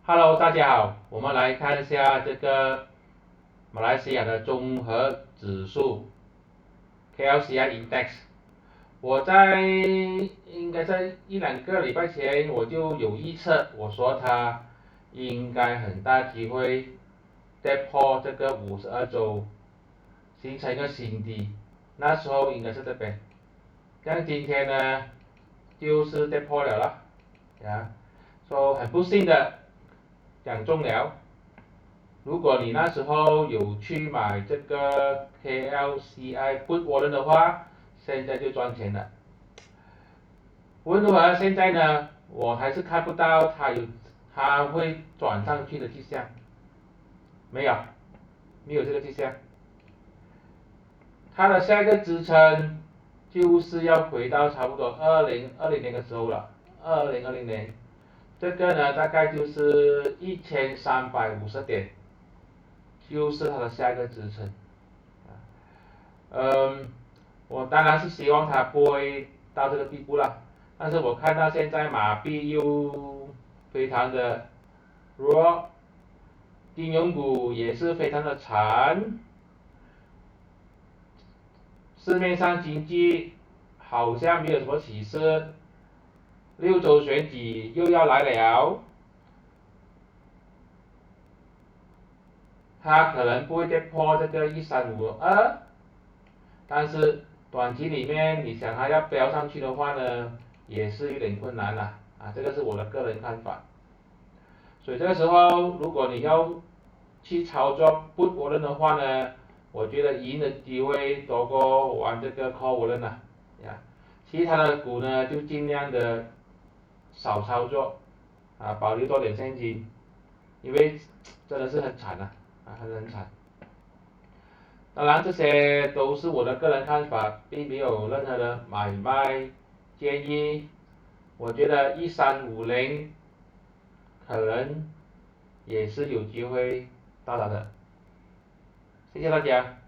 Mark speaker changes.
Speaker 1: Hello，大家好，我们来看一下这个马来西亚的综合指数 KLCI Index。我应该在一两个礼拜前我就有预测，我说它应该很大机会跌破这个52周，形成一个新低。那时候应该是这边，像今天呢就是跌破了啦，说很不幸的讲中了。如果你那时候有去买这个 KLCI Put Warrant 的话，现在就赚钱了。无论如何，现在呢，我还是看不到它会转上去的迹象，没有，没有这个迹象。它的下一个支撑就是要回到差不多2020年的时候了，2020年，这个呢大概就是1350点，就是它的下一个支撑。嗯，我当然是希望它不会到这个地步了，但是我看到现在马币又非常的弱，金融股也是非常的惨，市面上经济好像没有什么起色，6州选举又要来了，它可能不会跌破这个1352，但是短期里面你想它要飙上去的话呢，也是有点困难了这个是我的个人看法。所以这个时候如果你要去操作 Put Warrant 的话呢，我觉得赢的机会多过玩这个 Call Warrant 其他的股呢就尽量的少操作保留多点现金，因为真的是很惨很惨。当然这些都是我的个人看法，并没有任何的买卖建议。我觉得1350可能也是有机会到达的。谢谢大家。